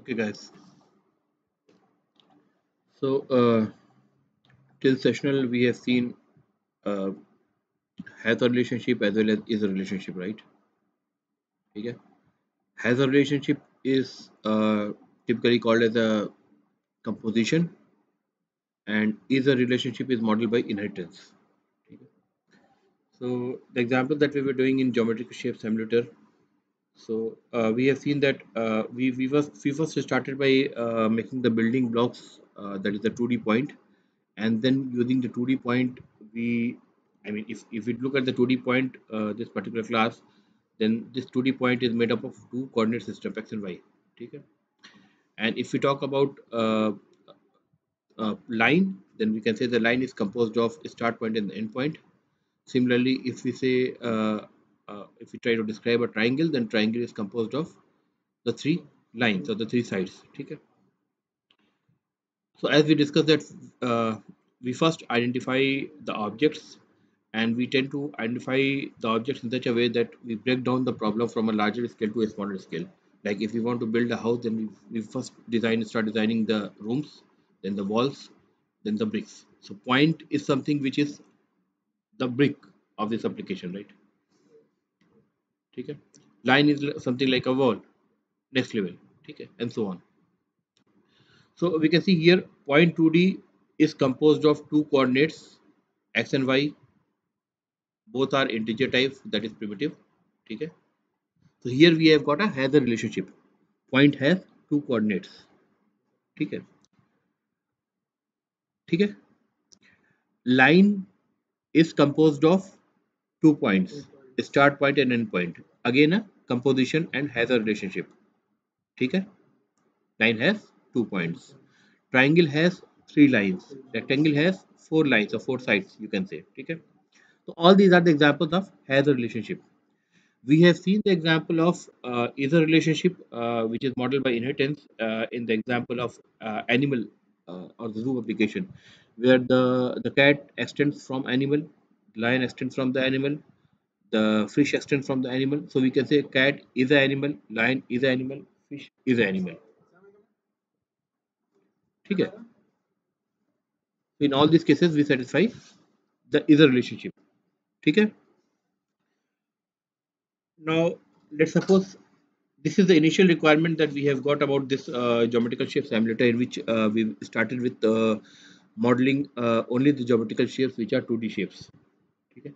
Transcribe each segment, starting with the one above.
Okay, guys. So, till sessional, we have seen uh, has a relationship as well as is a relationship, right? Okay. Has a relationship is typically called as a composition, and is a relationship is modeled by inheritance. Okay. So, the example that we were doing in geometric shape simulator. So, we have seen that we first started by making the building blocks, that is the 2D point, and then using the 2D point we if we look at the 2D point, this particular class, then this 2D point is made up of two coordinate system x and y. Okay. And if we talk about line, then we can say the line is composed of a start point and the end point. Similarly, if we say if we try to describe a triangle, then triangle is composed of the three lines or the three sides. Okay. So as we discussed that we first identify the objects, and we tend to identify the objects in such a way that we break down the problem from a larger scale to a smaller scale. Like if we want to build a house, then we first start designing the rooms, then the walls, then the bricks. So point is something which is the brick of this application, right? Okay. Line is something like a wall, next level. Okay, and so on. So we can see here point 2D is composed of two coordinates x and y. Both are integer type, that is primitive. Okay. So here we have got a has a relationship. Point has two coordinates. ठीक है. ठीक है. Line is composed of two points, start point and end point. Again a composition and has a relationship. ठीक है. Line has two points. Triangle has three lines. Rectangle has four lines or four sides, you can say. ठीक है. So all these are the examples of has a relationship. We have seen the example of is a relationship which is modeled by inheritance in the example of animal or the zoo application, where the cat extends from animal, lion extends from the animal, the fish extends from the animal. So we can say cat is an animal, lion is an animal, fish is an animal. ठीक है. In all these cases we satisfy the is a relationship. ठीक है. Now let's suppose this is the initial requirement that we have got about this geometrical shape simulator, in which we started with modeling only the geometrical shapes which are 2D shapes. Okay.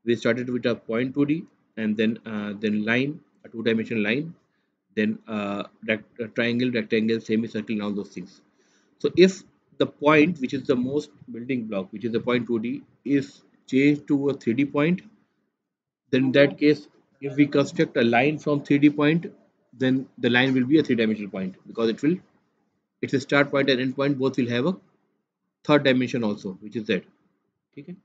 We started with a point 2D, and then line, a two-dimensional line, then a triangle, rectangle, semicircle, and all those things. So if the point which is the most building block, which is the point 2D, is changed to a 3D point, then in that case, if we construct a line from 3D point, then the line will be a three-dimensional point, because its a start point and end point both will have a third dimension also, which is z. Okay.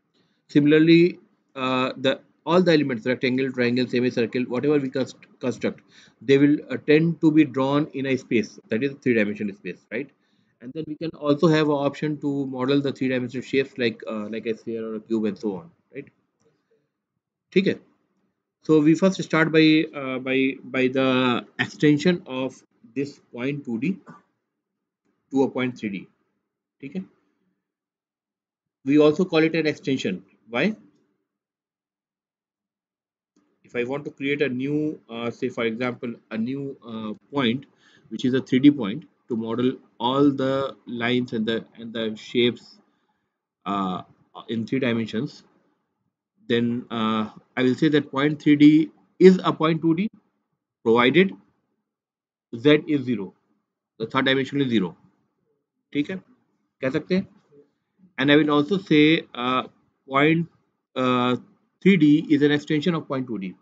Similarly, the all the elements, rectangle, triangle, semicircle, whatever we construct, they will tend to be drawn in a space, that is three-dimensional space, right? And then we can also have an option to model the three-dimensional shapes like a sphere or a cube and so on, right? Okay. So we first start by the extension of this point 2D to a point 3D. Okay. We also call it an extension. Why? If I want to create a new, say for example, a new point, which is a 3D point, to model all the lines and the shapes uh, in three dimensions, then I will say that point 3D is a point 2D provided z is zero. The third dimension is zero. ठीक है. कह सकते हैं. And I will also say point uh, 3D is an extension of point 2D.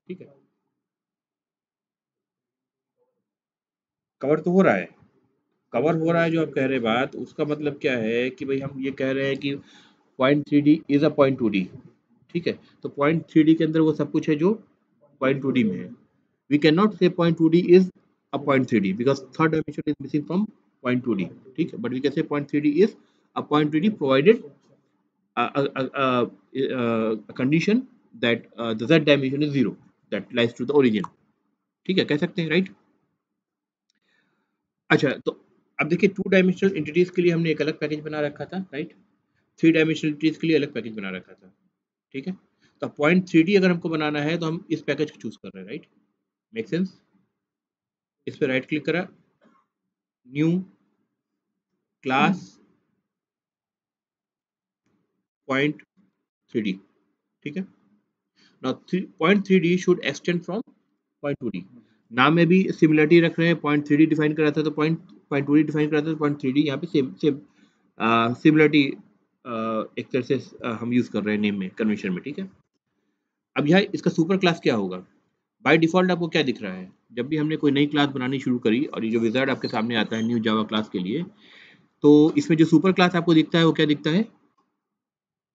ठीक है. Cover तो हो रहा है. कवर हो रहा है जो आप कह रहे हैं बात, उसका मतलब क्या है कि भाई हम ये कह रहे हैं कि point 3D is a point 2D. ठीक है. तो पॉइंट 3D के अंदर वो सब कुछ है जो पॉइंट 2D में है. We cannot say point 2D is a point 3D because third dimension is missing from point 2D. ठीक है. But we can say point 3D is a point 3D provided a condition that the z dimension is zero, that lies to the origin. ठीक है, कह सकते हैं, right? अच्छा, तो अब देखिए 2 डायमेंशनल एंटिटीज के लिए हमने एक अलग पैकेज बना रखा था, राइट? 3 डायमेंशनल एंटिटीज के लिए अलग पैकेज बना रखा था, ठीक है? तो पॉइंट 3D अगर हमको बनाना है तो हम इस पैकेज को चूज कर रहे हैं, राइट? Make sense? इस पे राइट क्लिक करा, न्यू क्लास पॉइंट 3D, ठीक है? Now point 3D should extend from point 2D। नाम में भी सिमिलरिटी रख रहे हैं, पॉइंट 3D डिफाइन कर रहा था तो पॉइंट पॉइंट 2D डिफाइन कर रहा था तो पॉइंट 3D यहाँ पे सेम सेम सिमिलरिटी एक तरह से हम यूज कर रहे हैं नेम में, कन्वेंशन में, ठीक है? अब यहाँ इसका सुपर क्लास क्या होगा? बाय डिफॉल्ट आपको क्या दिख रहा है? जब भी हमने कोई नई क्लास बनानी शुरू करी और ये जो विजार्ड आपके सामने आता है न्यू जावा क्लास के लिए, तो इसमें जो सुपर क्लास आपको दिखता है वो क्या दिखता है?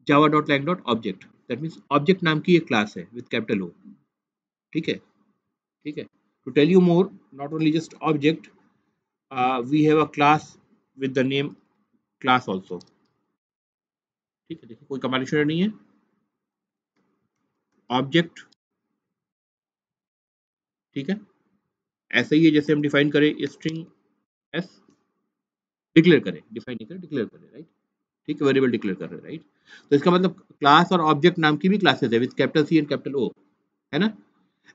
Java dot lang dot object. That means object नाम की एक क्लास है विद कैपिटल ओ, ठीक है? ठीक है? To tell you more, not only just object, we have a class with the name class also, ठीक है? देखिए कोई कम्बिनेशन नहीं है, ऑब्जेक्ट, ठीक है? ऐसे ही है जैसे हम डिफाइन करें स्ट्रिंग एस, डिक्लेयर करें, डिफाइन नहीं करें, डिक्लेयर करें, राइट? ठीक है, वेरिएबल डिक्लेयर कर रहे हैं, राइट? तो इसका मतलब क्लास और ऑब्जेक्ट नाम की भी क्लासेस है with capital C and capital O, है ना?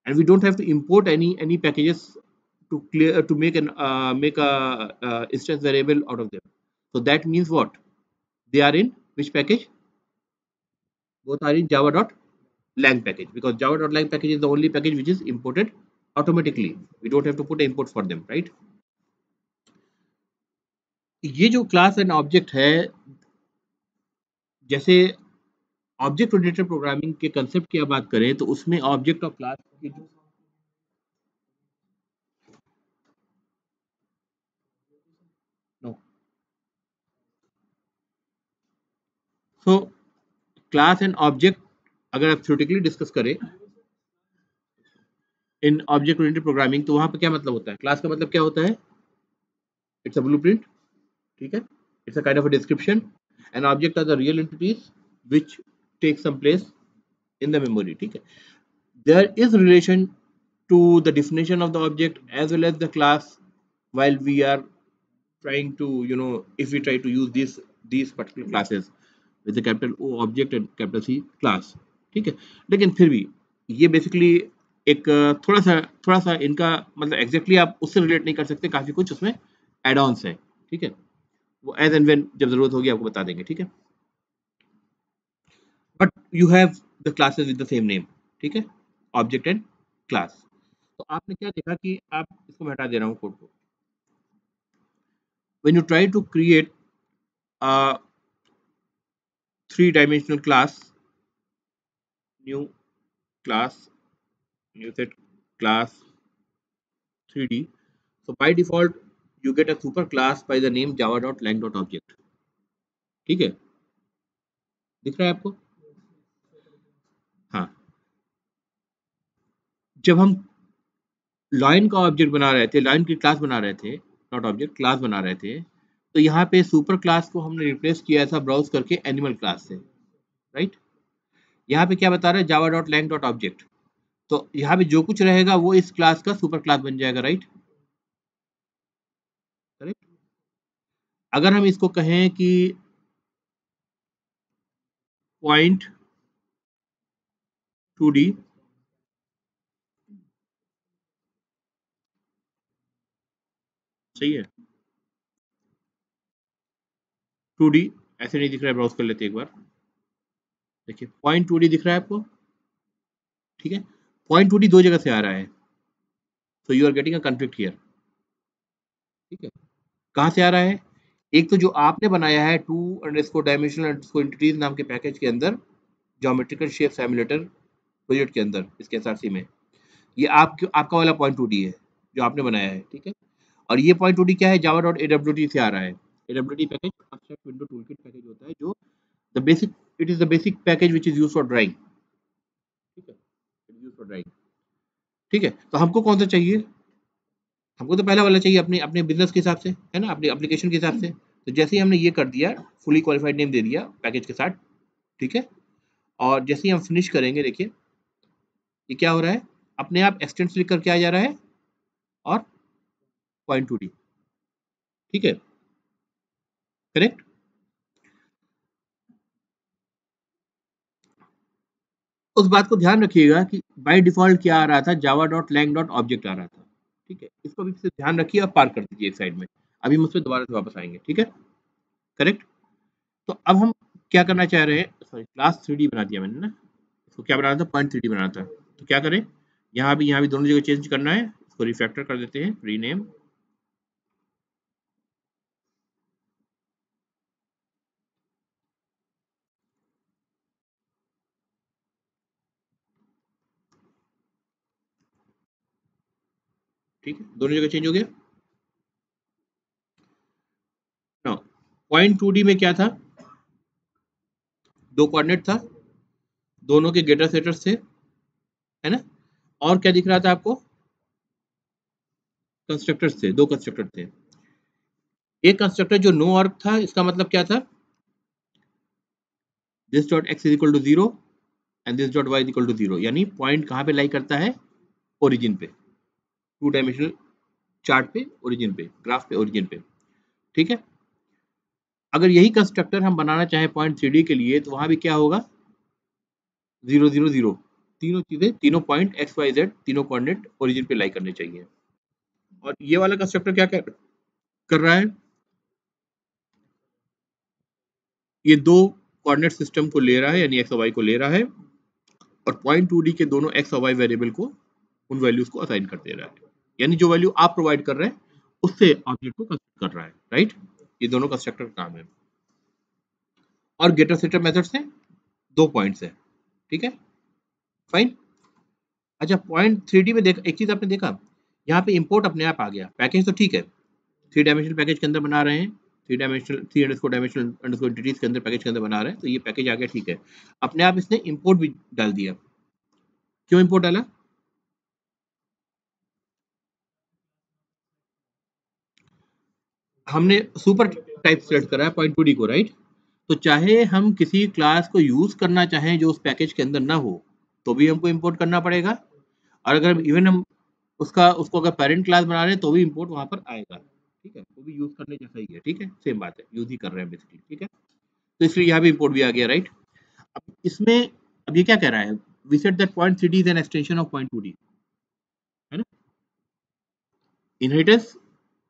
And we don't have to import any packages to clear to make a instance variable out of them. So that means what? They are in which package? Both are in java.lang package, because java.lang package is the only package which is imported automatically. We don't have to put an import for them, right? ये जो class and object है, जैसे object oriented programming के concept की बात करें तो उसमें ऑब्जेक्ट और क्लास की जो no, so class and object अगर आप थ्योरेटिकली डिस्कस करें इन ऑब्जेक्ट ओरिएंटेड प्रोग्रामिंग, तो वहां पे क्या मतलब होता है? क्लास का मतलब क्या होता है? इट्स अ ब्लूप्रिंट, ठीक है? It's a kind of a description, and object are the real entities which take some place in the memory, ठीक है? There is relation to the definition of the object as well as the class, while we are trying to, you know, if we try to use these particular classes with the capital O object and capital C class, ठीक है? लेकिन फिर भी ये basically एक थोड़ा सा इनका मतलब एग्जैक्टली आप उससे रिलेट नहीं कर सकते, काफी कुछ उसमें एड ऑन्स है, ठीक है? वो एज एंड व्हेन जब जरूरत होगी आपको बता देंगे, ठीक है? But you have the classes with the same name, ठीक है? Object and class. तो आपने क्या देखा कि आप इसको मैं हटा दे रहा हूँ कोड को। When you try to create a 3 dimensional class, new class, new set class 3D, so by default you get a super class by the name java.lang.object, ठीक है? दिख रहा है आपको? हाँ, जब हम लाइन का ऑब्जेक्ट बना रहे थे, लाइन की क्लास बना रहे थे, नॉट ऑब्जेक्ट, क्लास बना रहे थे, तो यहाँ पे सुपर क्लास को हमने रिप्लेस किया था ब्राउज करके एनिमल क्लास से, राइट? यहाँ पे क्या बता रहा है? Java dot lang dot object. तो यहाँ पे जो कुछ रहेगा वो इस क्लास का सुपर क्लास बन जाएगा, राइट? करेक्ट? अगर हम इसको कहें कि पॉइंट 2D, सही है? 2D ऐसे नहीं दिख रहा है, ब्राउज कर लेते हैं एक बार। देखिए पॉइंट 2D दिख रहा है आपको, ठीक है? पॉइंट 2D दो जगह से आ रहा है, so you are getting a conflict here, ठीक है? कहाँ से आ रहा है? एक तो जो आपने बनाया है two underscore dimensional underscore entities नाम के पैकेज के अंदर, ज्योमेट्रिकल शेप सिमुलेटर प्रोजेक्ट के अंदर, इसके एसआरसी में, ये आपका वाला पॉइंट 2D है जो आपने बनाया है, ठीक है? और ये पॉइंट 2D क्या है? जावा डॉट AWT से आ रहा है। AWT package abstract window toolkit package होता है, जो the basic, it is the basic package which is used for drawing, ठीक है? इट यूज्ड फॉर ड्राइंग, ठीक है? तो हमको कौन सा चाहिए? हमको तो पहला वाला चाहिए, अपने अपने बिजनेस के हिसाब से, है ना, अपने एप्लीकेशन के हिसाब से। तो जैसे ही हमने ये कर दिया, फुली क्वालिफाइड नेम दे दिया पैकेज के साथ, ठीक है? और जैसे ही हम फिनिश करेंगे, देखिए ये क्या हो रहा है? अपने आप एक्सटेंड क्लिक करके आ जा रहा है और पॉइंट 2D, ठीक है, करेक्ट। उस बात को ध्यान रखिएगा कि बाय डिफॉल्ट क्या आ रहा था, Java dot lang dot object आ रहा था। ठीक है, इसको भी ध्यान रखिए और पार कर दीजिए एक साइड में। अभी मुझसे दोबारा से वापस आएंगे, ठीक है, करेक्ट। तो अब हम क्या करना चाह रहे हैं, सॉरी क्लास 3D बना दिया मैंने ना, इसको क्या बनाना था, पॉइंट 3D बनाना था। तो क्या करें, यहाँ भी दोनों जगह चेंज करना है, इसको रिफैक्टर कर देते हैं, रीनेम। ठीक है, दोनों जगह चेंज हो गया ना। पॉइंट 2D में क्या था, दो कोऑर्डिनेट था, दोनों के गेटर सेटर्स थे, है ना। और क्या दिख रहा था आपको, कंस्ट्रक्टर्स थे, दो कंस्ट्रक्टर थे। एक कंस्ट्रक्टर जो नो आर्क था, इसका मतलब क्या था, this dot x is equal to 0 and this dot Y is equal to 0, यानी पॉइंट कहाँ पे लाई करता है, ओरिजिन पे, टू डायमेंशनल चार्ट पे, ओरिजिन पे, ग्राफ पे, ओरिजिन पे। ठीक है, अगर यही कंस्ट्रक्टर हम बनाना चाहें पॉइंट 3D के लिए, तो वहां भी क्या होगा, 0 0 0, तीनों चीजें, तीनों पॉइंट एक्स वाई जेड, तीनों कोऑर्डिनेट ओरिजिन पे लाई करने चाहिए। और ये वाला कंस्ट्रक्टर क्या कर रहा है, ये दो कोऑर्डिनेट सिस्टम को ले रहा है, यानी एक्स और वाई को ले रहा है, और पॉइंट 2D के दोनों एक्स और वाई वेरिएबल को, उन वैल्यूज को असाइन कर दे रहा है, यानी जो वैल्यू आप प्रोवाइड कर रहे हैं उससे ऑब्जेक्ट को कंस्ट्रक्ट कर रहा है, राइट। ये दोनों कंस्ट्रक्टर का काम है। और गेटर सेटर मेथड्स हैं, दो पॉइंट्स है, ठीक है, फाइन। अच्छा, पॉइंट 3D में देख, एक चीज आपने देखा, यहाँ पे इंपोर्ट अपने आप आ गया, पैकेज तो ठीक है, थ्री डायमेंशनल पैकेज के अंदर बना रहे हैं, three dimensional, three underscore dimensional underscore entities के अंदर, पैकेज के अंदर बना रहे हैं, तो ये पैकेज आ गया, ठीक है। अपने आप इसने इंपोर्ट भी डाल दिया। क्यों इंपोर्ट डाला, हमने सुपर टाइप सेलेक्ट करा है पॉइंट 2D को, राइट। तो चाहे हम किसी क्लास को यूज करना चाहें जो उस पैकेज के अंदर ना हो, तो भी हमको इंपोर्ट करना पड़ेगा। और अगर इवन हम उसको अगर पेरेंट क्लास बना रहे हैं, तो भी इंपोर्ट वहां पर आएगा, ठीक है, वो भी यूज करने जैसा ही है, ठीक है, सेम बात है, यूज ही कर रहे हैं बेसिकली, ठीक है। तो इसलिए यहाँ भी इंपोर्ट भी आ गया, राइट। अब इसमें, अब ये क्या कह रहा है, we said that point 3D is an extension of point 2D, है ना। इनहेरिटेंस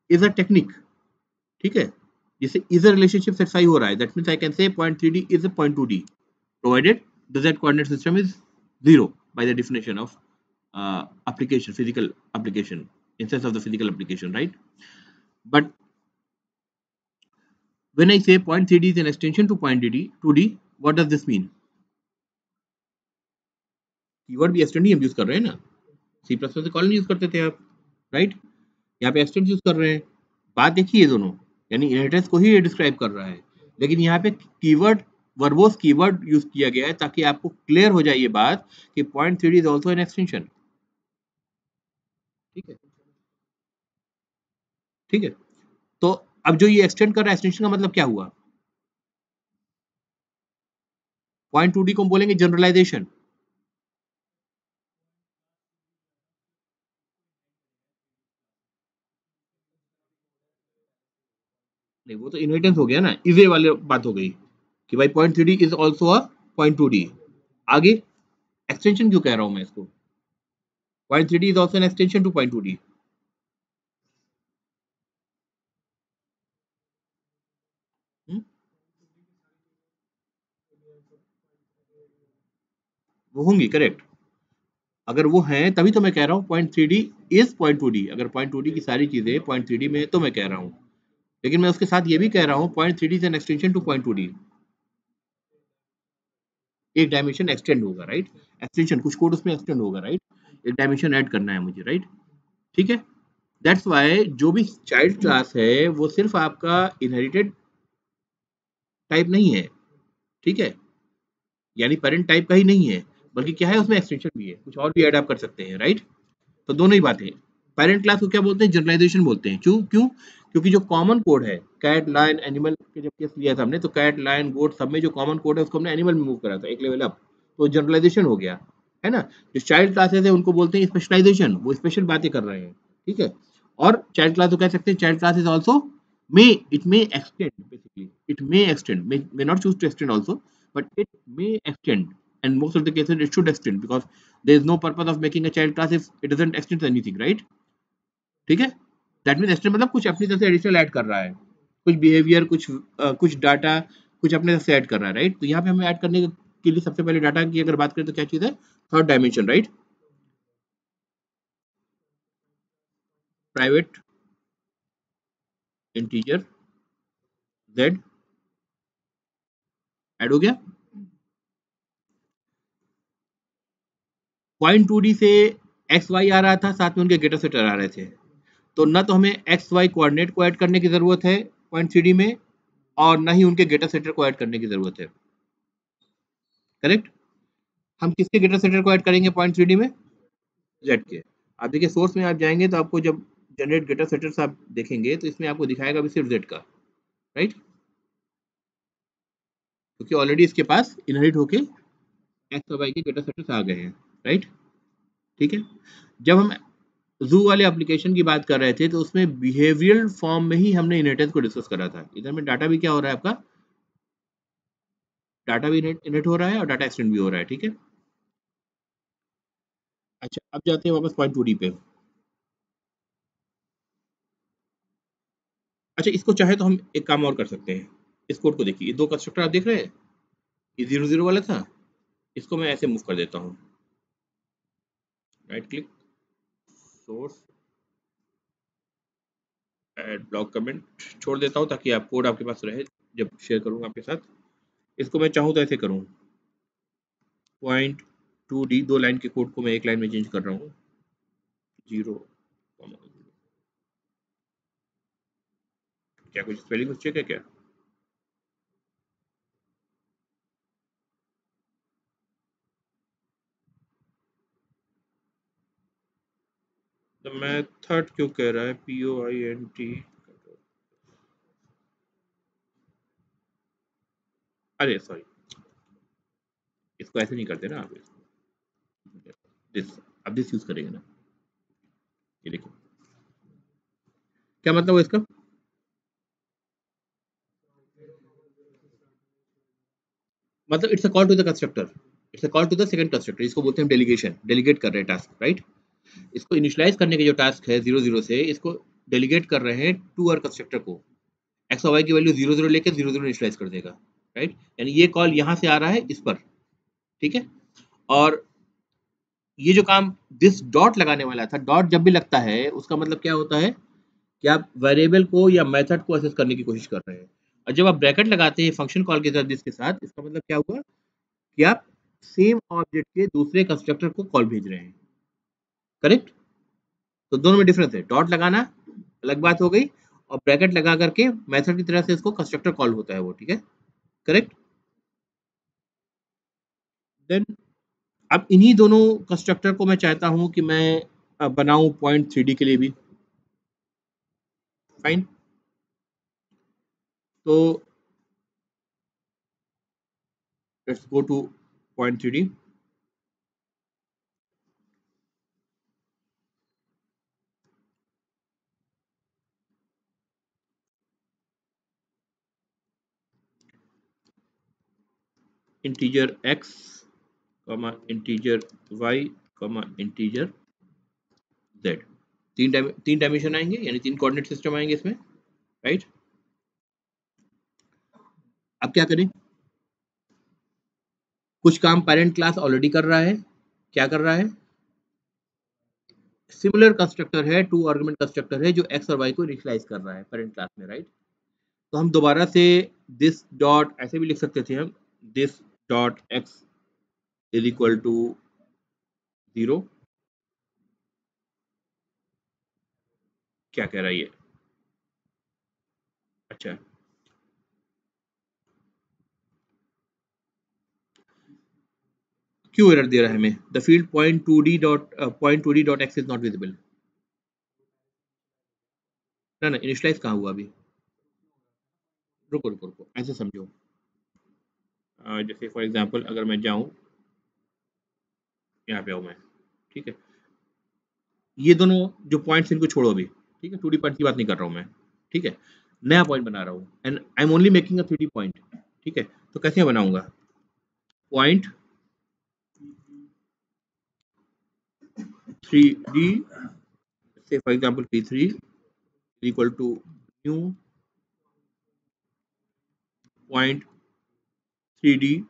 इज अ टेक्निक, ठीक है, जिससे इज अ रिलेशनशिप सेटिस्फाई हो रहा है, that means I can say point 3D is a point 2D provided the z coordinate system is 0 by the definition of application, physical application, in sense of the physical application, right. But when I say point 3D is an extension to point 2D, what does this mean, keyword भी extend ही हम use कर रहे हैं ना, C plus plus से colon use करते थे आप, राइट। यहाँ पे एक्सटेंड यूज कर रहे हैं, बात देखिए ये दोनों, यानी इनहेरिटेंस को ही ये डिस्क्राइब कर रहा है, लेकिन यहाँ पे कीवर्ड, वर्बोस कीवर्ड यूज किया गया है, ताकि आपको क्लियर हो जाए ये बात कि point 3D is also an extension, ठीक है, ठीक है। तो अब जो ये एक्सटेंड कर रहा है, एक्सटेंशन का मतलब क्या हुआ, पॉइंट 2D को हम बोलेंगे जनरलाइजेशन, नहीं वो तो इनहेरिटेंस हो गया ना, इजे वाली बात हो गई कि भाई point 3D is also a point 2D। आगे एक्सटेंशन क्यों कह रहा हूं मैं इसको, point 3D is also an extension two point 2D। वो होंगी, करेक्ट, अगर वो हैं तभी तो मैं कह रहा हूँ point 3D is point 2D, अगर पॉइंट 2D की सारी चीजें पॉइंट 3D में है, तो मैं कह रहा हूँ। लेकिन मैं उसके साथ ये भी कह रहा हूँ point 3D is an extension two point 2D, एक डायमेंशन एक्सटेंड होगा, राइट, एक्सटेंशन कुछ कोड उसमें एक्सटेंड होगा, राइट, एक डायमेंशन ऐड करना है मुझे, राइट, ठीक है। दैट्स वाई जो भी चाइल्ड क्लास है वो सिर्फ आपका इनहेरिटेड टाइप नहीं है, ठीक है, यानी पेरेंट टाइप का ही नहीं है, बल्कि क्या है, उसमें एक्सटेंशन भी है, कुछ और भी ऐड आप कर सकते हैं, राइट। तो दोनों ही बातें, पेरेंट क्लास को क्या बोलते हैं, जनरलाइजेशन बोलते हैं, क्यों क्यों, क्योंकि जो कॉमन कोड है, कैट लायन एनिमल के जब केस लिया था हमने, तो कैट लायन गोट सब में जो कॉमन कोड है उसको हमने एनिमल में मूव करा था एक लेवल अप, तो जनरलाइजेशन हो गया, है ना। जो चाइल्ड क्लासेस है उनको बोलते हैं स्पेशलाइजेशन, वो स्पेशल बातें कर रहे हैं, ठीक है। और चाइल्ड क्लास को कह सकते हैं child class is also it may extend, basically it may extend, may not choose to extend also, but it may extend, and most of the cases it should extend, because there is no purpose of making a child class if it doesn't extend to anything, right? ठीक है, that mean extend मतलब कुछ अपनी तरफ से additional add कर रहा है, कुछ बिहेवियर, कुछ डाटा, कुछ अपने तरफ से ऐड कर रहा है, राइट? तो यहाँ पे हमें ऐड करने के लिए सबसे पहले डाटा की अगर बात करें तो क्या चीज है, third dimension, right? Private integer z add हो गया। पॉइंट 2D से एक्स वाई आ रहा था, साथ में उनके गेटर सेटर आ रहे थे, तो ना तो हमें एक्स वाई कोऑर्डिनेट को ऐड करने की जरूरत है पॉइंट 3D में, और ना ही उनके गेटर सेटर को ऐड करने की जरूरत है, करेक्ट? हम किसके गेटर सेटर को ऐड करेंगे पॉइंट 3D में? जेड के। आप देखिए सोर्स में आप जाएंगे तो आपको जब जनरेट गेटर सेटर्स आप देखेंगे तो इसमें आपको दिखाएगा भी सिर्फ जेड का, राइट? क्योंकि ऑलरेडी इसके पास इनहेरिट होके एक्स और वाई के गेटर सेटर्स आ गए हैं, राइट? ठीक है। जब हम जू वाले एप्लीकेशन की बात कर रहे थे तो उसमें बिहेवियरल फॉर्म में ही हमने इनहेरिटेंस को डिस्कस करा था। इधर में डाटा भी क्या हो रहा है आपका, डाटा भी इनहेरिट हो रहा है और डाटा एक्सटेंड भी हो रहा है, ठीक है। अच्छा, अब जाते हैं वापस पॉइंट 2D पे। अच्छा, इसको चाहे तो हम एक काम और कर सकते हैं। इस कोड को देखिए, ये दो कंस्ट्रक्टर आप देख रहे हैं, ये 0 0 वाला था, इसको मैं ऐसे मूव कर देता हूँ, right click, source, add block comment, छोड़ देता हूँ ताकि आप कोड आपके पास रहे जब शेयर करूँगा आपके साथ। इसको मैं चाहूँ तो ऐसे करूँ, पॉइंट 2D 2 लाइन के कोड को मैं एक लाइन में चेंज कर रहा हूँ, 0, क्या कुछ स्पेलिंग मिस्टेक है क्या? तो मेथड क्यों कह रहा है POINT? अरे सॉरी, इसको ऐसे नहीं करते ना आप, दिस, अब दिस यूज करेंगे ना, ये देखो क्या मतलब है इसका, मतलब it's a call to the constructor, it's a call to the second constructor, इसको बोलते हैं डेलीगेशन, डेलीगेट कर रहे हैं टास्क, राइट? इसको इनिशियलाइज करने के जो टास्क है 0 0 से, इसको डेलीगेट कर रहे हैं टू आर कंस्ट्रक्टर को, एक्स और वाई की वैल्यू 0 0 लेके 0 0 इनिशियलाइज कर देगा, राइट? यानी ये कॉल यहाँ से आ रहा है इस पर, ठीक है। और ये जो काम दिस डॉट लगाने वाला था, डॉट जब भी लगता है उसका मतलब क्या होता है कि आप वेरिएबल को या मेथड को एक्सेस करने की कोशिश कर रहे हैं, और जब आप ब्रैकेट लगाते हैं फंक्शन कॉल के साथ दिस के साथ, इसका मतलब क्या हुआ कि आप सेम ऑब्जेक्ट के दूसरे कंस्ट्रक्टर को कॉल भेज रहे हैं, करेक्ट? तो दोनों में डिफरेंस है, डॉट लगाना अलग बात हो गई, और ब्रैकेट लगा करके मेथड की तरह से इसको कंस्ट्रक्टर कॉल होता है वो, ठीक है, करेक्ट? देन अब इन्हीं दोनों कंस्ट्रक्टर को मैं चाहता हूं कि मैं बनाऊं पॉइंट 3D के लिए भी, फाइन। तो let's go two point 3D, integer x, integer y, integer z, तीन डायमेंशन आएंगे, यानी तीन कोऑर्डिनेट सिस्टम आएंगे इसमें, राइट? अब क्या करें, कुछ काम पेरेंट क्लास ऑलरेडी कर रहा है, क्या कर रहा है, सिमिलर कंस्ट्रक्टर है, टू आर्गुमेंट कंस्ट्रक्टर है जो एक्स और वाई को इनिशियलाइज कर रहा है पेरेंट क्लास में, राइट? तो हम दोबारा से दिस डॉट ऐसे भी लिख सकते थे हम, this dot x is equal to 0, क्या कह रहा है ये, अच्छा क्यों एरर दे रहा है हमें, the field point 2D dot x is not visible, ना ना इनिशियलाइज कहाँ हुआ अभी, रुको रुको रुको, ऐसे समझो, जैसे फॉर एग्जांपल अगर मैं जाऊं, यहाँ पे आऊँ मैं, ठीक है, ये दोनों जो पॉइंट्स इनको छोड़ो अभी, ठीक है, 2D पॉइंट की बात नहीं कर रहा हूँ मैं, ठीक है, नया पॉइंट बना रहा हूँ and I am only making a 3D point, ठीक है। तो कैसे बनाऊंगा point 3D, say for example P3 equal to new point 3D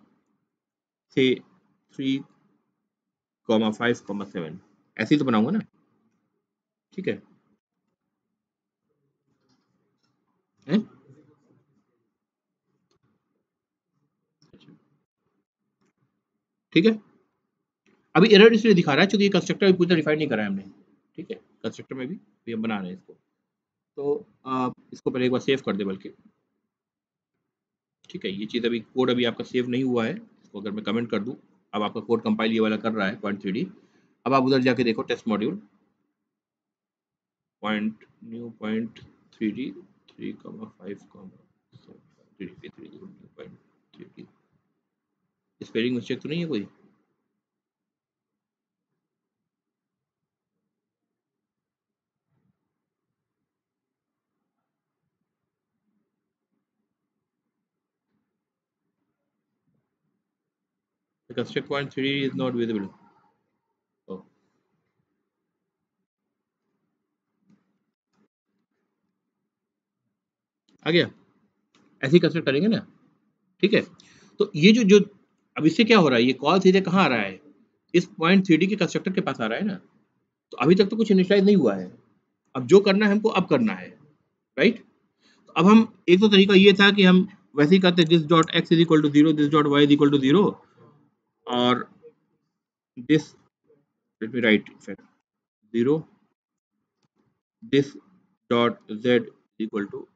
say 3,5,7, ऐसे ही तो बनाऊंगा ना, ठीक है। हैं? ठीक है, अभी एरर इसलिए दिखा रहा है क्योंकि कंस्ट्रक्टर पूरी तरह डिफाइन नहीं करा है हमने, ठीक है। कंस्ट्रक्टर में भी हम बना रहे हैं इसको, तो आप इसको पहले एक बार सेव कर दे बल्कि, ठीक है। ये चीज़ अभी कोड अभी आपका सेव नहीं हुआ है, इसको अगर मैं कमेंट कर दूं, अब आपका कोड कंपाइल ये वाला कर रहा है पॉइंट 3D। अब आप उधर जाके देखो test module point new point 3D 3,5,3D spelling mistake तो नहीं है कोई? The construct point 3D is not visible. Oh, आ गया, ऐसे ही कंस्ट्रक्ट करेंगे ना, ठीक है। तो ये जो जो अब इससे क्या हो रहा है, ये कॉल सीधे कहाँ आ रहा है, इस पॉइंट 3D के कंस्ट्रक्टर के पास आ रहा है ना। तो अभी तक तो कुछ इनिशियलाइज नहीं हुआ है, अब जो करना है हमको अब करना है, राइट। तो अब हम एक तो तरीका ये था कि हम वैसे ही करते this dot x is equal to zero, this dot Y is equal to zero, और this, let me write zero, this dot Z equal to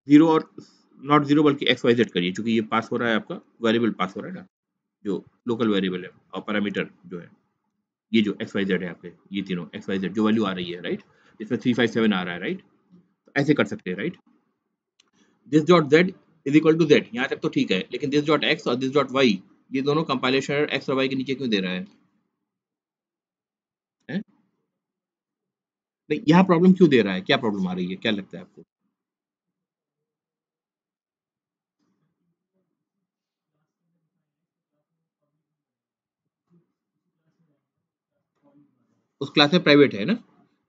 zero, और नॉट जीरो बल्कि एक्स वाई जेड करिए, क्योंकि ये पास हो रहा है आपका वेरिएबल पास हो रहा है ना, जो लोकल वेरिएबल है और पैरामीटर जो है, ये जो एक्स वाई जेड है आपके, ये तीनों एक्स वाई जेड जो वैल्यू आ रही है, राइट। इसमें 357 आ रहा है, राइट। तो ऐसे कर सकते हैं, right. This dot z is equal to z, यहाँ तक तो ठीक है, लेकिन दिस डॉट एक्स और दिस डॉट वाई, ये दोनों कंपाइलेशन एक्स और वाई के नीचे क्यों दे रहा है, हैं? नहीं, यहाँ प्रॉब्लम क्यों दे रहा है, क्या प्रॉब्लम आ रही है, क्या लगता है आपको? उस क्लास में प्राइवेट है ना,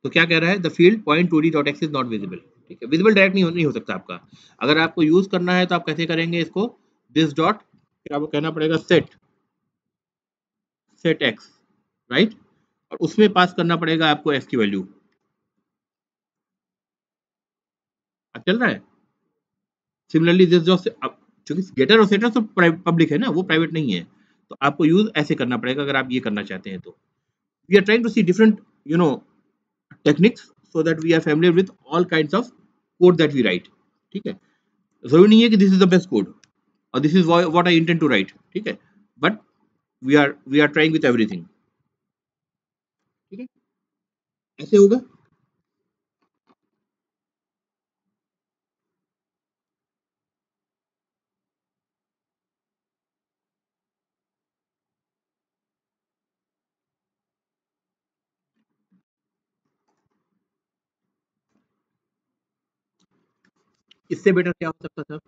तो क्या कह रहा है, the field point 2D dot x is not visible, ठीक है। विजिबल डायरेक्ट नहीं हो सकता आपका। अगर आपको यूज करना है तो आप कैसे करेंगे इसको, दिस डॉट, फिर आपको कहना पड़ेगा सेट, सेट एक्स, राइट, और उसमें पास करना पड़ेगा आपको एक्स की वैल्यू। अब चल रहा है। सिमिलरली दिस डॉट, क्योंकि गेटर और सेटर तो पब्लिक है ना, वो प्राइवेट नहीं है, तो आपको यूज ऐसे करना पड़ेगा अगर आप ये करना चाहते हैं तो। We are trying to see different you know techniques so that we are familiar with all kinds of code that we write, ठीक है। जरूरी नहीं है कि this is the best code और this is what I intend to write, ठीक है, but we are trying with everything, ठीक है। ऐसे होगा। इससे बेटर क्या हो सकता था,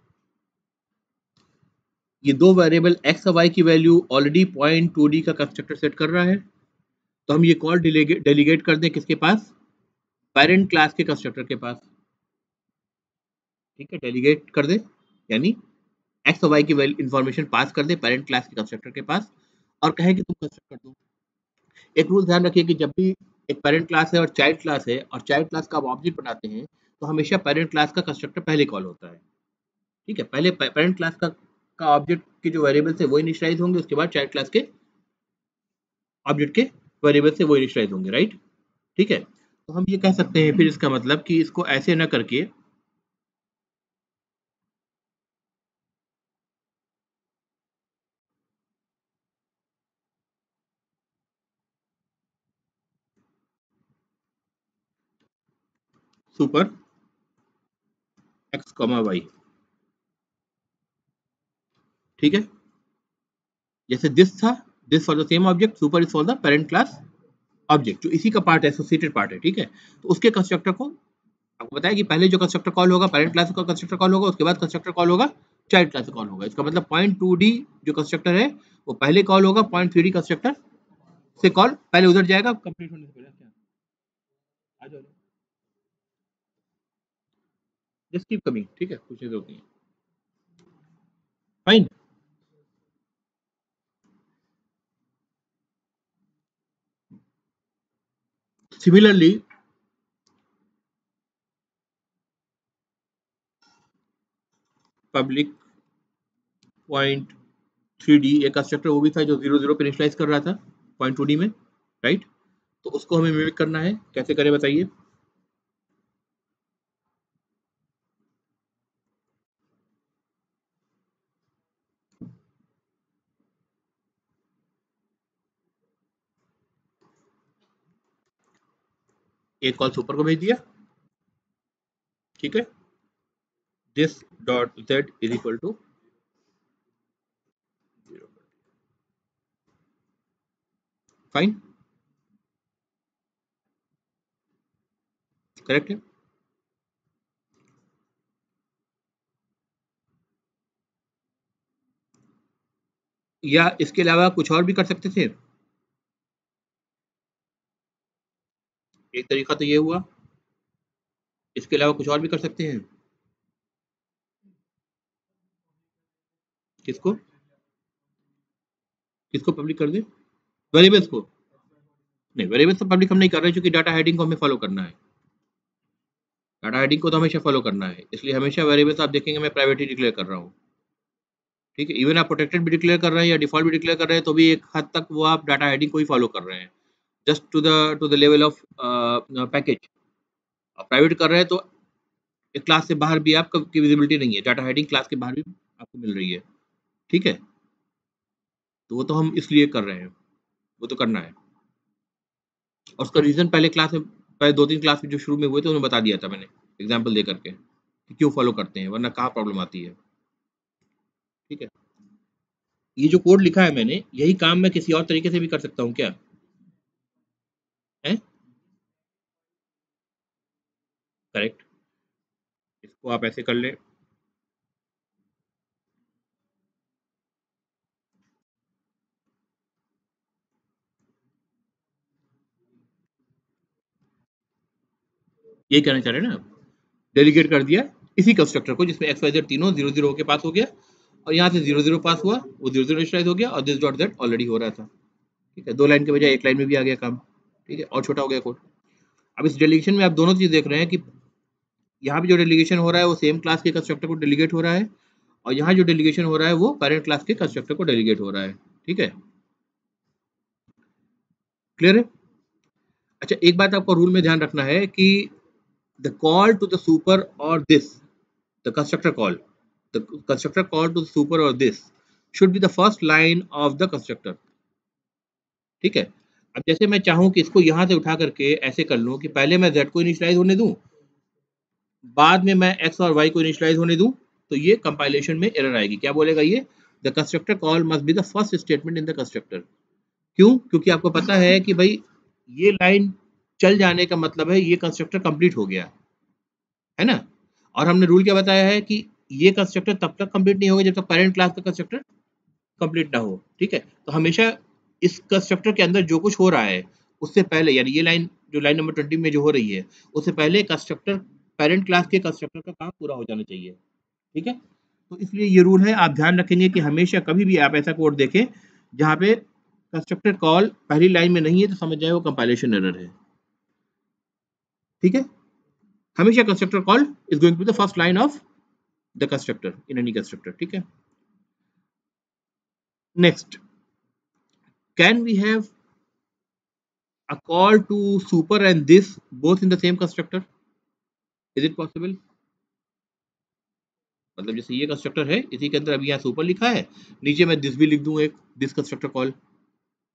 ये दो वेरिएबल एक्स और वाई की वैल्यू ऑलरेडी पॉइंट 2D का कंस्ट्रक्टर सेट कर रहा है, तो हम ये कॉल डेलीगेट कर दें किसके पास, पेरेंट क्लास के कंस्ट्रक्टर के पास, ठीक है। डेलीगेट कर दे, यानी एक्स और वाई की इंफॉर्मेशन पास कर दे पेरेंट क्लास के कंस्ट्रक्टर के पास, और कहे कि तुम कंस्ट्रक्ट कर दो। एक रूल ध्यान रखिए कि जब भी एक पेरेंट क्लास है और चाइल्ड क्लास है, और चाइल्ड क्लास का आप ऑब्जेक्ट बनाते हैं, तो हमेशा पेरेंट क्लास का कंस्ट्रक्टर पहले कॉल होता है, ठीक है। पहले पेरेंट क्लास का ऑब्जेक्ट के जो वेरिएबल्स है वो इनिशियलाइज होंगे, उसके बाद चाइल्ड क्लास के ऑब्जेक्ट के वेरिएबल से वो इनिशियलाइज होंगे, राइट, ठीक है। तो हम ये कह सकते हैं फिर इसका मतलब कि इसको ऐसे ना करके सुपर एक्स कॉमा वाई, ठीक है। जैसे दिस था, this for the same object, super is for the parent class object जो इसी का पार्ट है, एसोसिएटेड पार्ट है, ठीक है। तो उसके कंस्ट्रक्टर को आपको बताया कि पहले जो कंस्ट्रक्टर कॉल होगा पेरेंट क्लास का कंस्ट्रक्टर कॉल होगा, उसके बाद कंस्ट्रक्टर कॉल होगा चाइल्ड क्लास कॉल होगा। इसका मतलब पॉइंट 2D जो कंस्ट्रक्टर है वो पहले कॉल होगा, पॉइंट 3D कंस्ट्रक्टर से कॉल पहले उधर जाएगा कंप्लीट होने से पहले। क्या आ जाओ, जस्ट कीप कमिंग, ठीक है, कुछ जरूरत नहीं है। Fine. Similarly public point 3D एक कंस्ट्रक्टर वो भी था जो 0 0 पे इनिशियलाइज कर रहा था पॉइंट 2D में, राइट। तो उसको हमें मिमिक करना है, कैसे करें बताइए। एक कॉल सुपर को भेज दिया, ठीक है, this dot z is equal to 0। Fine, correct है। या इसके अलावा कुछ और भी कर सकते थे। एक तरीका तो ये हुआ, इसके अलावा कुछ और भी कर सकते हैं। किसको, किसको पब्लिक कर दे, वेरिएबल्स को। नहीं, वेरिएबल्स तो पब्लिक हम नहीं कर रहे क्योंकि डाटा हेडिंग को हमें फॉलो करना है। डाटा हेडिंग को तो हमेशा फॉलो करना है, इसलिए हमेशा वेरिएबल्स आप देखेंगे मैं प्राइवेट ही डिक्लेयर कर रहा हूँ, ठीक है। इवन आप प्रोटेक्टेड भी डिक्लेयर कर रहे हैं या डिफॉल्ट भी डिक्लेयर कर रहे हैं तो भी एक हद तक वो आप डाटा हेडिंग को ही फॉलो कर रहे हैं, just to the level of package. Private कर रहे हैं तो एक क्लास से बाहर भी आपकी विजिबिलिटी नहीं है, डाटा हेडिंग क्लास के बाहर भी आपको मिल रही है, ठीक है। तो वो तो हम इसलिए कर रहे हैं, वो तो करना है। और उसका रीजन पहले क्लास में, पहले 2 3 क्लास में जो शुरू में हुए थे उन्हें बता दिया था मैंने, एग्जाम्पल दे करके कि क्यों फॉलो करते हैं वरना कहाँ प्रॉब्लम आती है, ठीक है। ये जो कोड लिखा है मैंने, यही काम मैं किसी और तरीके से भी कर सकता हूँ क्या है, करेक्ट। इसको आप ऐसे कर ले, ये कहना चाह रहे हैं ना आप, डेलीगेट कर दिया इसी कंस्ट्रक्टर को जिसमें एक्स वाई जेड तीनों 0 0 के पास हो गया, और यहाँ से 0 0 पास हुआ, वो 0 0 इनिशियलाइज हो गया और दिस डॉट जेड ऑलरेडी हो रहा था, ठीक है। 2 लाइन के बजाय 1 लाइन में भी आ गया काम, ठीक है, और छोटा हो गया कोड। अब इस डेलीगेशन में आप दोनों चीज देख रहे हैं कि यहाँ पे जो डेलीगेशन हो रहा है वो सेम क्लास के कंस्ट्रक्टर को डेलीगेट हो रहा है, और यहाँ जो डेलीगेशन हो रहा है वो पेरेंट क्लास के कंस्ट्रक्टर को डेलीगेट हो रहा है, ठीक है, क्लियर है। अच्छा, एक बात आपको रूल में ध्यान रखना है कि the call to the super और this, the constructor call, the constructor call to the super और this should be the first line of the constructor, ठीक है। अब जैसे मैं चाहूं कि इसको यहाँ से उठा करके ऐसे कर लूं कि पहले मैं z को इनिशियलाइज होने दूं, बाद में मैं x और y को इनिशियलाइज होने दूं, तो ये कंपाइलेशन में एरर आएगी। क्या बोलेगा ये, the constructor call must be the first statement in the constructor. क्यों, क्योंकि आपको पता है कि भाई ये लाइन चल जाने का मतलब है ये कंस्ट्रक्टर कंप्लीट हो गया है ना। और हमने रूल क्या बताया है कि ये कंस्ट्रक्टर तब तक कंप्लीट नहीं होगा जब तक पेरेंट क्लास का कंस्ट्रक्टर कंप्लीट ना हो, ठीक है। तो हमेशा इस कंस्ट्रक्टर के अंदर जो कुछ हो रहा है उससे पहले, यानी ये लाइन जो लाइन नंबर 20 में जो हो रही है उससे पहले कंस्ट्रक्टर, पेरेंट क्लास के कंस्ट्रक्टर का काम पूरा हो जाना चाहिए, ठीक है। तो इसलिए ये रूल है, आप ध्यान रखेंगे कि हमेशा कभी भी आप ऐसा कोड देखें जहाँ पे कंस्ट्रक्टर कॉल पहली लाइन में नहीं है तो समझ जाए वो कंपाइलेशन एरर है, ठीक है। हमेशा constructor call is going to the first line of the constructor in any constructor, ठीक है। Next, can we have a call to super and this both in the same constructor, is it possible। मतलब जैसे ये constructor है इसी के अंदर अभी यहाँ सुपर लिखा है, नीचे मैं दिस भी लिख दूं, एक दिस कंस्ट्रक्टर कॉल,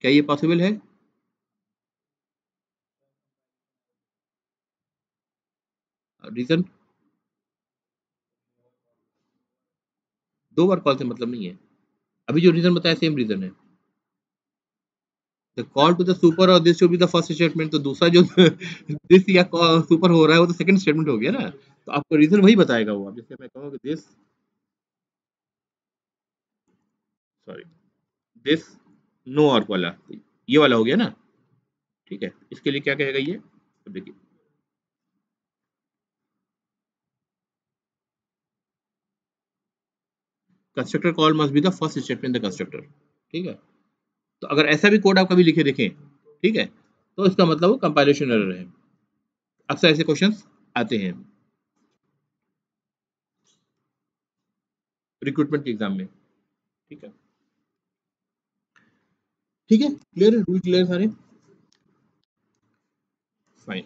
क्या ये पॉसिबल है। रीजन, 2 बार कॉल से मतलब नहीं है, अभी जो रीजन बताया सेम रीजन है। The call to the super और this should be the first statement, तो दूसरा जो दिस या सुपर हो रहा है वो तो सेकंड स्टेटमेंट हो गया ना, तो आपको रीजन वही बताएगा वो। अब जैसे मैं कहूँ कि दिस, सॉरी, दिस नो और वाला, ये वाला हो गया ना, ठीक है, इसके लिए क्या कहेगा ये, तो देखिए constructor call must be the first statement the constructor, ठीक है। तो अगर ऐसा भी कोड आप कभी लिखे देखें, ठीक है, तो इसका मतलब वो कंपाइलेशन एरर है। अक्सर ऐसे क्वेश्चंस आते हैं रिक्रूटमेंट के एग्जाम में, ठीक है। ठीक है, क्लियर है, रूल क्लियर सारे, fine.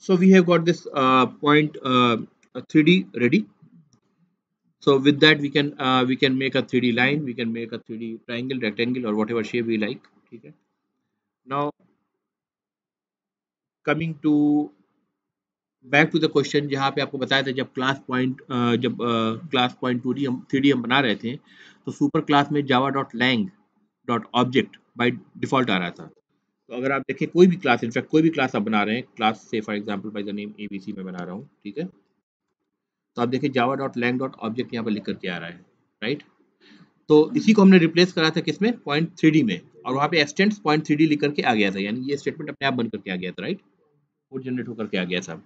So we have got this point 3D ready. So with that we can make a 3D line, we can make a 3D triangle, rectangle or whatever shape we like. Okay. Now coming to back to the question जहाँ पे आपको बताया था जब class point जब class point 2D हम 3D हम बना रहे थे, तो सुपर क्लास में Java dot lang dot object by default आ रहा था। तो अगर आप देखें कोई भी क्लास, इनफैक्ट कोई भी क्लास आप बना रहे हैं, क्लास से for example by the name ABC में बना रहा हूँ, ठीक है, तो आप देखिए Java dot lang dot object यहाँ पर लिख करके आ रहा है, राइट। तो इसी को हमने रिप्लेस करा था किसमें, पॉइंट 3D में, और वहाँ पे एक्सटेंड्स पॉइंट 3D लिख करके आ गया था, यानी ये स्टेटमेंट अपने आप बन करके आ गया था, राइट, कोड जनरेट होकर के आ गया था।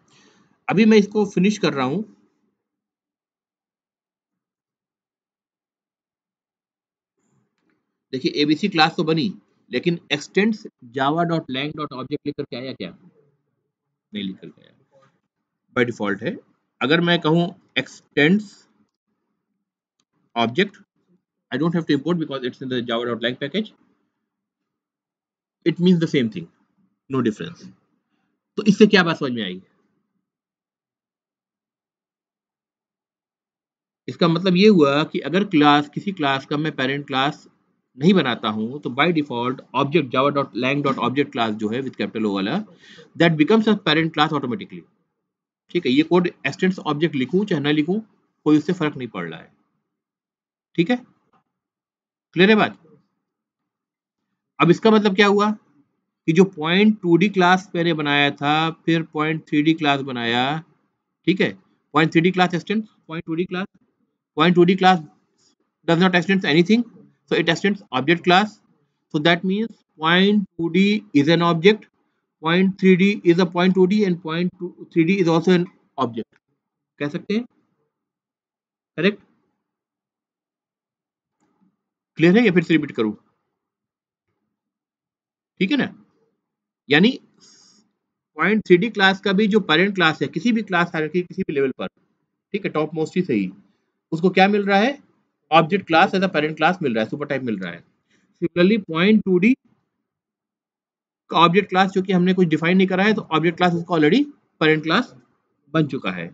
अभी मैं इसको फिनिश कर रहा हूँ, देखिए एबीसी क्लास तो बनी, लेकिन extends Java dot lang dot object लिख करके आया क्या, नहीं लिख करके आया, बाय डिफॉल्ट है। अगर मैं कहूँ x tends object, I don't have to import because it's in the java.lang package. It means the same thing, no difference. तो इससे क्या बात समझ में आई, इसका मतलब ये हुआ कि अगर क्लास किसी क्लास का मैं पेरेंट क्लास नहीं बनाता हूं, तो by default object Java dot lang dot object class जो है विद कैपिटल ओ वाला, that becomes a parent class automatically, ठीक है। ये कोड एक्सटेंस ऑब्जेक्ट लिखूं चाहे ना लिखूं, कोई उससे फर्क नहीं पड़ रहा है, ठीक है, क्लियर है बात। अब इसका मतलब क्या हुआ कि जो पॉइंट 2D क्लास मैंने बनाया था, फिर पॉइंट 3D क्लास बनाया, ठीक है, point 3D class x tends point 2D class, point 2D class does not extend anything, so it extends object class. So that means point 2D is an object, point 3D is a point 2D, and point 3D is also an object, कह सकते हैं, correct, clear है या फिर से repeat करूं, ठीक है ना, यानी पॉइंट 3D क्लास का भी जो पेरेंट क्लास है किसी भी क्लास हायरार्की किसी भी लेवल पर, ठीक है, टॉप मोस्ट ही सही, उसको क्या मिल रहा है, object class as a parent class मिल रहा है, सुपर टाइप मिल रहा है। सिमिलरली पॉइंट 2D का ऑब्जेक्ट क्लास जो कि हमने कुछ डिफाइन नहीं करा है, तो ऑब्जेक्ट क्लास उसका ऑलरेडी पेरेंट क्लास बन चुका है।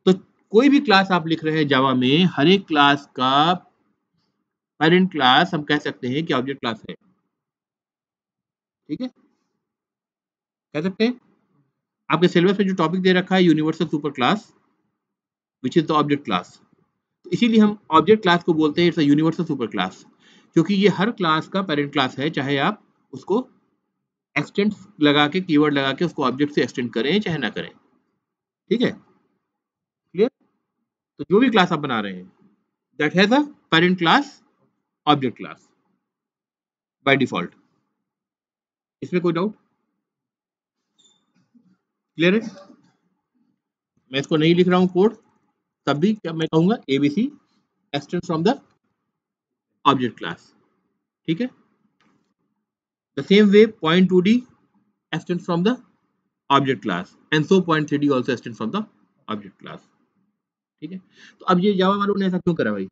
तो कोई भी क्लास आप लिख रहे हैं जावा में, हर एक क्लास का पेरेंट क्लास हम कह सकते हैं कि ऑब्जेक्ट क्लास है, ठीक है, कह सकते हैं। आपके सिलेबस में जो टॉपिक दे रखा है universal super class which is the object class, तो इसीलिए हम ऑब्जेक्ट क्लास को बोलते हैं it's a universal super class, क्योंकि ये हर क्लास का पेरेंट क्लास है, चाहे आप उसको एक्सटेंड लगा के कीवर्ड लगा के उसको ऑब्जेक्ट से एक्सटेंड करें चाहे ना करें, ठीक है, क्लियर। तो जो भी क्लास आप बना रहे हैं that has a parent class object class by default, इसमें कोई डाउट, क्लियर है। मैं इसको नहीं लिख रहा हूँ कोड, तब भी क्या मैं कहूंगा ABC extend from the object class, ठीक है। The same way point 2D extend from the object class, and so point 3D also extend from the object class, ठीक है। तो अब ये जावा वालों ने ऐसा क्यों करा भाई,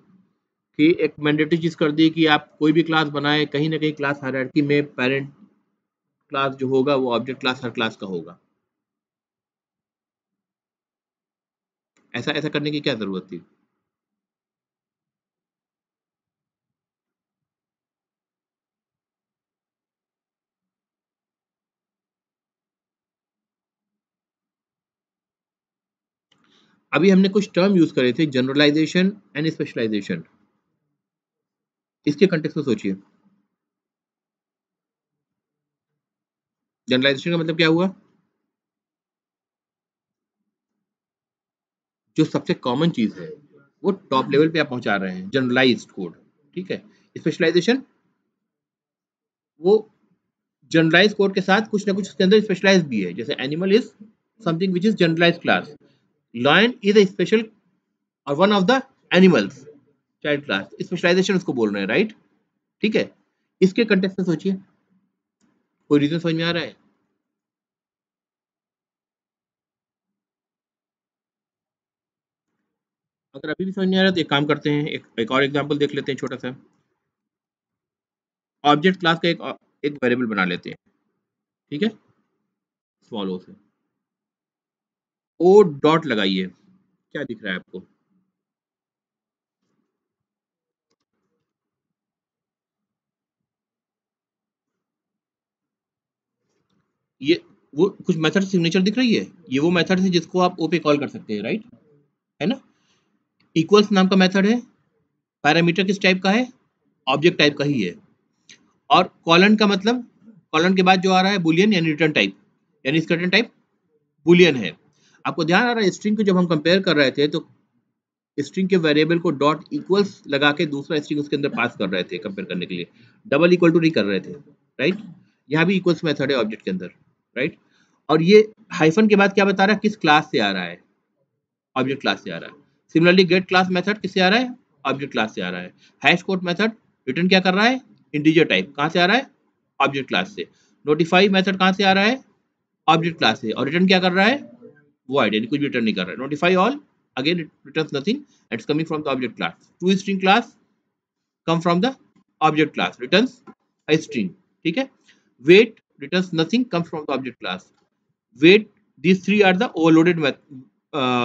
कि एक मैंडेटरी चीज कर दी कि आप कोई भी क्लास बनाए, कहीं ना कहीं क्लास हायरार्की में पेरेंट क्लास जो होगा वो ऑब्जेक्ट क्लास हर क्लास का होगा, ऐसा ऐसा करने की क्या जरूरत थी। अभी हमने कुछ टर्म यूज करे थे, जनरलाइजेशन एंड स्पेशलाइजेशन, इसके कंटेक्स्ट में सोचिए, जनरलाइजेशन का मतलब क्या हुआ? जो सबसे कॉमन चीज है वो टॉप लेवल पे आप पहुंचा रहे हैं, जनरलाइज्ड कोड। ठीक है। स्पेशलाइजेशन, वो जनरलाइज कोड के साथ कुछ ना कुछ उसके अंदर स्पेशलाइज भी है। जैसे animal is something which is generalise class, lion is a special और one of the animals child class, specialisation उसको बोल रहे हैं, राइट? ठीक है। इसके कंटेक्स्ट में सोचिए, कोई रीजन समझ में आ रहा है? अगर अभी भी समझ नहीं आ रहा है तो एक काम करते हैं, एक और एग्जांपल देख लेते हैं छोटा सा। ऑब्जेक्ट क्लास का एक वेरिएबल बना लेते हैं। ठीक है, स्मॉल ओ से ओ डॉट लगाइए, क्या दिख रहा है आपको? ये वो कुछ मेथड सिग्नेचर दिख रही है, ये वो मेथड है जिसको आप ओ पे कॉल कर सकते हैं, राइट? है ना? इक्वल्स नाम का मेथड है, पैरामीटर किस टाइप का है? ऑब्जेक्ट टाइप का ही है। और कॉलन का मतलब, कॉलन के बाद जो आ रहा है बुलियन यानी रिटर्न टाइप, यानी इसका रिटर्न टाइप बुलियन है। आपको ध्यान आ रहा है स्ट्रिंग को जब हम कंपेयर कर रहे थे तो स्ट्रिंग के वेरिएबल को डॉट इक्वल्स लगा के दूसरा स्ट्रिंग उसके अंदर पास कर रहे थे कंपेयर करने के लिए, डबल इक्वल टू नहीं कर रहे थे, राइट? यहाँ भी इक्वल्स मेथड है ऑब्जेक्ट के अंदर, राइट? और ये हाइफन के बाद क्या बता रहा है, किस क्लास से आ रहा है? ऑब्जेक्ट क्लास से आ रहा है। सिमिलरली गेट क्लास मेथड किससे आ रहा है? ऑब्जेक्ट क्लास से आ रहा है। हैश कोड मेथड रिटर्न क्या कर रहा है? इंटीजर टाइप, कहाँ से आ रहा है? ऑब्जेक्ट क्लास से। नोटिफाई मेथड कहाँ से आ रहा है? ऑब्जेक्ट क्लास से। और रिटर्न क्या कर रहा है? void, यानी कुछ भी रिटर्न नहीं कर रहा है। Notify all, again it returns nothing, it's coming from the object class. To string class come from the object class, returns a string. ठीक है। wait returns nothing, comes from the object class. wait, these three are the overloaded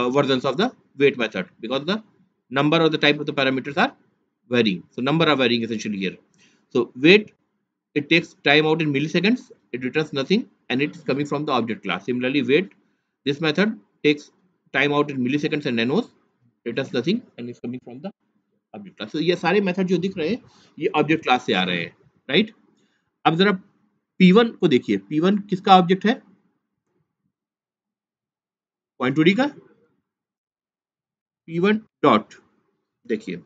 versions of the wait method because the number or the type of the parameters are varying, so number are varying essentially here. So wait, it takes time out in milliseconds, it returns nothing, and it is coming from the object class. Similarly wait, this method takes time out in milliseconds and nanos, returns nothing, and is coming from the object class. तो ये सारे method जो दिख रहे हैं ये object class से आ रहे हैं, राइट? अब जरा P1 को देखिए, P1 किसका ऑब्जेक्ट है? पॉइंट टू डी का। P1 डॉट, देखिए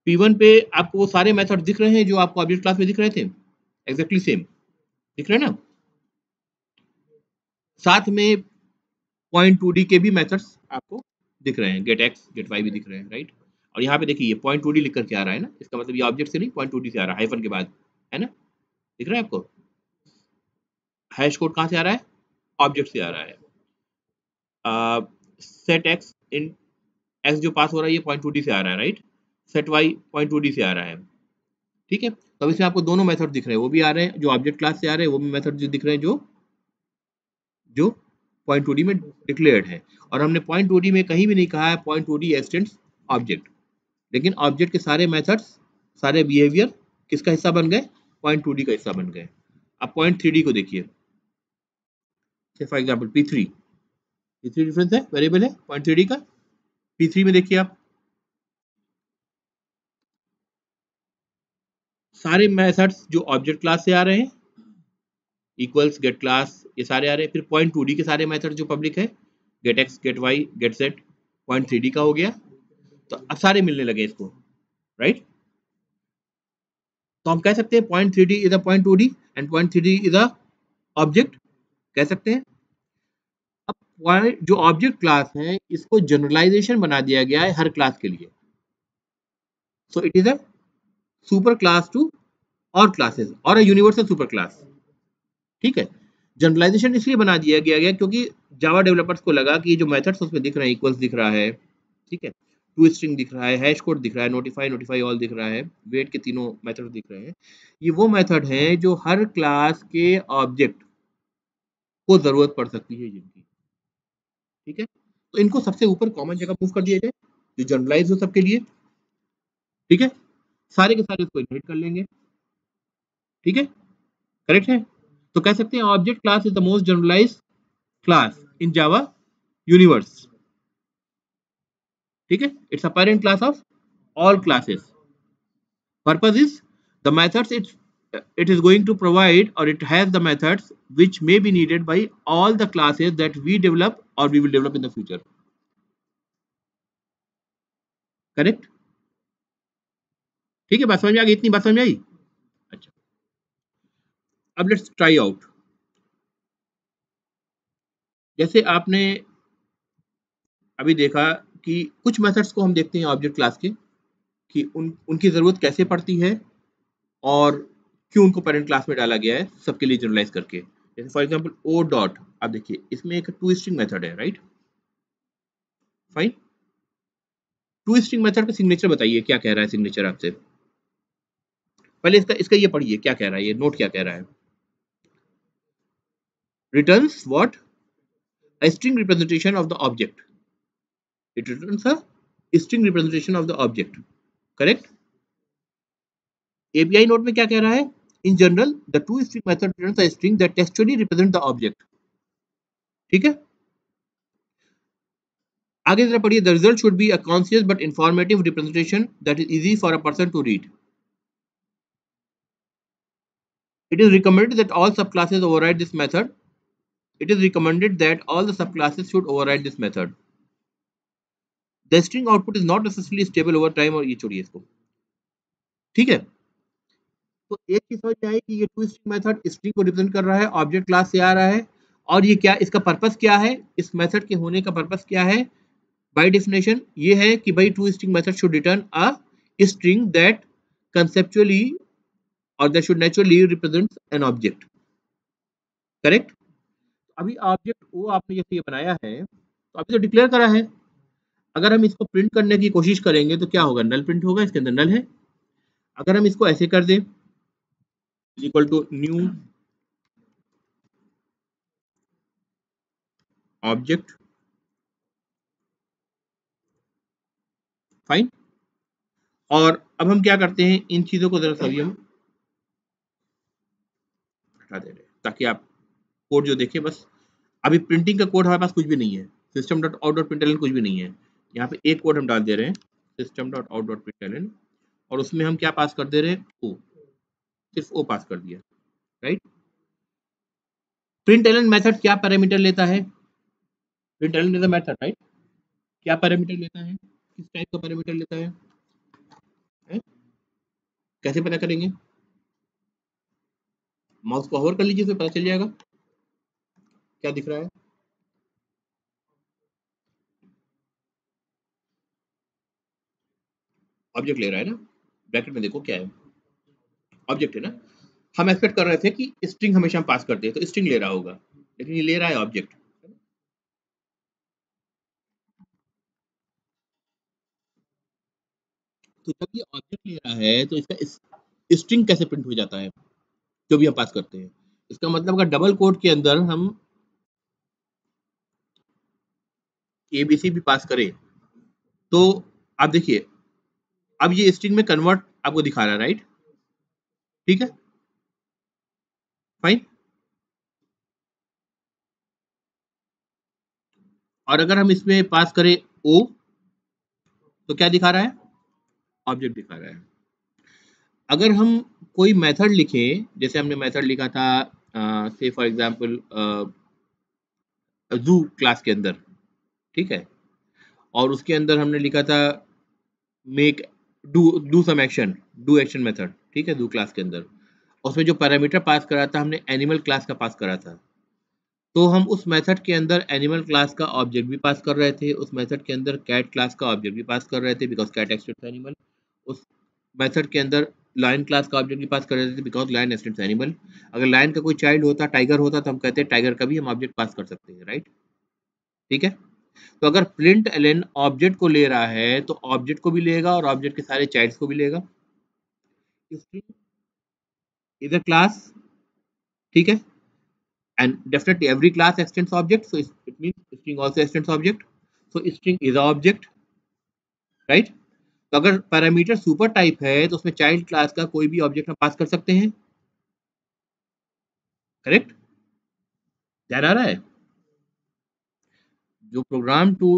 P1 पे आपको वो सारे मेथड दिख रहे हैं जो आपको ऑब्जेक्ट क्लास में दिख रहे थे, एग्जैक्टली सेम दिख रहे हैं ना? साथ में पॉइंट टू डी के भी मेथड्स आपको दिख रहे हैं, गेट एक्स गेट वाई भी दिख रहे हैं, राइट? और यहाँ पे देखिए ये पॉइंट टू डी लिख करके आ रहा है ना, इसका मतलब ये ऑब्जेक्ट से नहीं पॉइंट टू डी से आ रहा है, हाइफन के बाद, है ना? दिख रहा है आपको? हैश कोड कहाँ से आ रहा है? ऑब्जेक्ट से आ रहा है। सेट एक्स इन एक्स जो पास हो रहा है ये पॉइंट टू डी से आ रहा है, right? Set y point two D से आ रहा है। ठीक है, तो अब इसमें आपको दोनों मेथड दिख रहे हैं, वो भी आ रहे हैं जो ऑब्जेक्ट क्लास से आ रहे हैं, वो भी मेथड जो दिख रहे हैं जो जो पॉइंट टू डी में डिक्लेयर्ड है। और हमने पॉइंट टू डी में कहीं भी नहीं कहा है point two D x tends object, लेकिन ऑब्जेक्ट के सारे मेथड्स, सारे बिहेवियर किसका हिस्सा बन गए? पॉइंट टू डी का हिस्सा बन गए। अब पॉइंट थ्री डी को देखिए, for example P three difference है, वेरिएबल है पॉइंट थ्री डी का। P3 में देखिए आप सारे मेथड्स जो ऑब्जेक्ट क्लास से आ रहे हैं, इक्वल्स गेट क्लास ये सारे आ रहे हैं। फिर पॉइंट टू डी के सारे मेथड जो पब्लिक है, get x get y get set, point three D का हो गया। तो अब सारे मिलने लगे इसको, राइट? तो हम कह सकते हैं point three D is a point two D and point three D is a object, कह सकते हैं। अब जो ऑब्जेक्ट क्लास है इसको जनरलाइजेशन बना दिया गया है हर क्लास के लिए, so it is a super class to और क्लासेस और अ यूनिवर्सल सुपर क्लास। ठीक है, जनरलाइजेशन इसलिए बना दिया गया क्योंकि जावा डेवलपर्स को लगा कि ये जो मेथड्स उसमें दिख रहे हैं, इक्वल्स दिख रहा है, ठीक है, टू स्ट्रिंग दिख रहा है, हैश कोड दिख रहा है, नोटिफाई नोटिफाई ऑल दिख रहा है, वेट के तीनों मेथड दिख रहे हैं, ये वो मेथड हैं जो हर क्लास के ऑब्जेक्ट को जरूरत पड़ सकती है जिनकी। ठीक है, तो इनको सबसे ऊपर कॉमन जगह मूव कर दिया जाए जो जनरलाइज हो सबके लिए। ठीक है, सारे के सारे इसको इनहेरिट कर लेंगे। ठीक है, करेक्ट है? तो कह सकते हैं object class is the most generalized class in Java universe. ठीक है, it's a parent class of all classes. Purpose is the methods it it is going to provide, or it has the methods which may be needed by all the classes that we develop or we will develop in the future. Correct? ठीक है, बात समझ में आ गई? इतनी बात समझ में आई? अच्छा, अब लेट्स ट्राई आउट. जैसे आपने अभी देखा कि कुछ मेथड्स को हम देखते हैं ऑब्जेक्ट क्लास के, कि उनकी ज़रूरत कैसे पड़ती है और क्यों उनको पेरेंट क्लास में डाला गया है, सबके लिए जनरलाइज करके. जैसे फॉर एग्जांपल ओ डॉट, आप देखिए इसमें एक टू स्ट्रिंग मेथड है, right? Fine. To string method का सिग्नेचर बताइए, क्या कह रहा है सिग्नेचर आपसे? पहले इसका इसका ये पढ़िए, क्या कह रहा है, ये नोट क्या कह रहा है? Returns what? A string representation of the object. It returns a string representation of the object. Correct? API note में क्या कह रहा है? In general, the toString method returns a string that textually represents the object. ठीक है? आगे जरा पढ़िए. The result should be a conscious but informative representation that is easy for a person to read. It is recommended that all subclasses override this method. It is recommended that all the subclasses should override this method. The string output is not necessarily stable over time. और ये छोड़िए इसको. ठीक है? तो एक चीज समझ में आई कि ये टू स्ट्रिंग मेथड स्ट्रिंग को रिप्रेजेंट कर रहा है, ऑब्जेक्ट क्लास से आ रहा है, और ये क्या, इसका पर्पस क्या है, इस मेथड के होने का पर्पस क्या है? बाय डेफिनेशन ये है कि भाई to string method should return a string that conceptually और that should naturally represents an object. Correct? अभी ऑब्जेक्ट वो आपने जैसे ये बनाया है, तो अभी तो डिक्लेयर करा है. अगर हम इसको प्रिंट करने की कोशिश करेंगे तो क्या होगा? नल प्रिंट होगा, इसके अंदर नल है. अगर हम इसको ऐसे कर दें, equal to new object, fine. और अब हम क्या करते हैं, इन चीजों को जरा सभी हम हटा दे रहे हैं ताकि आप कोड जो देखें. बस अभी प्रिंटिंग का कोड हमारे पास कुछ भी नहीं है, system dot out dot println कुछ भी नहीं है. यहाँ पे एक कोड हम डाल दे रहे हैं, system dot out dot println, और उसमें हम क्या पास कर दे रहे हैं? ओ. सिर्फ ओ पास कर दिया, राइट? प्रिंटलन मेथड क्या पैरामीटर लेता है? Println is a method, right? क्या पैरामीटर लेता है, किस टाइप का पैरामीटर लेता है? कैसे पता करेंगे? माउस को होवर कर लीजिए तो पता चल जाएगा. क्या दिख रहा है? ऑब्जेक्ट ले रहा है ना, ब्रैकेट में देखो क्या है, ऑब्जेक्ट है ना. हम एक्सपेक्ट कर रहे थे कि स्ट्रिंग हमेशा हम पास करते हैं तो स्ट्रिंग ले रहा होगा, लेकिन ये ले रहा है ऑब्जेक्ट. तो जब ये ऑब्जेक्ट ले रहा है तो इसका स्ट्रिंग कैसे प्रिंट हो जाता है जो भी हम पास करते हैं? इसका मतलब अगर डबल कोड के अंदर हम एबीसी भी पास करें तो आप देखिए अब ये स्ट्रिंग में कन्वर्ट आपको दिखा रहा है, राइट? ठीक है, फाइन. और अगर हम इसमें पास करें ओ तो क्या दिखा रहा है? ऑब्जेक्ट दिखा रहा है. अगर हम कोई मेथड लिखें, जैसे हमने मेथड लिखा था से फॉर एग्जांपल जू क्लास के अंदर, ठीक है, और उसके अंदर हमने लिखा था make do some action, do action method, ठीक है, डू क्लास के अंदर. उसमें जो पैरामीटर पास करा था हमने एनिमल क्लास का पास करा था. तो हम उस मेथड के अंदर एनिमल क्लास का ऑब्जेक्ट भी पास कर रहे थे, उस मेथड के अंदर कैट क्लास का ऑब्जेक्ट भी पास कर रहे थे बिकॉज कैट एक्सटेंड्स एनिमल. उस मेथड के अंदर लाइन क्लास का ऑब्जेक्ट भी पास कर रहे थे बिकॉज लाइन एक्सटेंड्स एनिमल. अगर लाइन का कोई चाइल्ड होता, टाइगर होता, तो हम कहते हैं टाइगर का भी हम ऑब्जेक्ट पास कर सकते हैं, राइट? ठीक है. तो अगर प्रिंट एलन ऑब्जेक्ट को ले रहा है तो ऑब्जेक्ट को भी लेगा और ऑब्जेक्ट के सारे चाइल्ड्स को भी लेगा. स्ट्रिंग इज अ क्लास, ठीक है, and definitely every class extends object, so it means string also extends object, so string is a object, right? तो अगर पैरामीटर सुपर टाइप है तो उसमें चाइल्ड क्लास का कोई भी ऑब्जेक्ट हम पास कर सकते हैं. करेक्ट? ध्यान आ रहा है? जो प्रोग्राम टू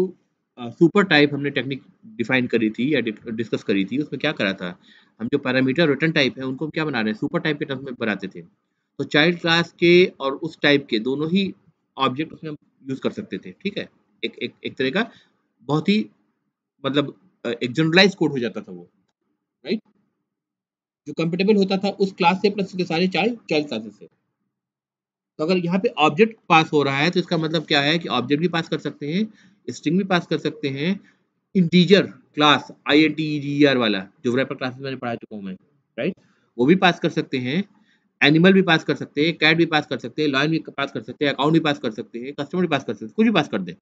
सुपर टाइप हमने टेक्निक डिफाइन करी थी या डिस्कस करी थी, उसमें क्या करा था? हम जो पैरामीटर रिटर्न टाइप है उनको हम क्या बना रहे हैं, सुपर टाइप के टर्म्स में बनाते थे। तो चाइल्ड क्लास के और उस टाइप के दोनों ही ऑब्जेक्ट उसमें हम यूज कर सकते थे, ठीक है। एक तरह का बहुत ही मतलब एक जनरलाइज कोड हो जाता था वो, राइट, जो कंपेटेबल होता था उस क्लास से प्लस के सारे चाइल्ड चाइल्ड क्लासेस से। तो अगर यहाँ पे ऑब्जेक्ट पास हो रहा है तो इसका मतलब क्या है कि ऑब्जेक्ट भी पास कर सकते हैं, स्ट्रिंग भी पास कर सकते हैं, इंटीजर क्लास INTEGR वाला जो रैपर क्लासेस मैंने पढ़ा चुका हूँ मैं, राइट, वो भी पास कर सकते हैं, एनिमल भी पास कर सकते हैं, कैट भी पास कर सकते हैं, लॉयन भी पास कर सकते हैं, अकाउंट भी पास कर सकते हैं, कस्टमर भी पास कर सकते हैं, कुछ भी पास कर दे,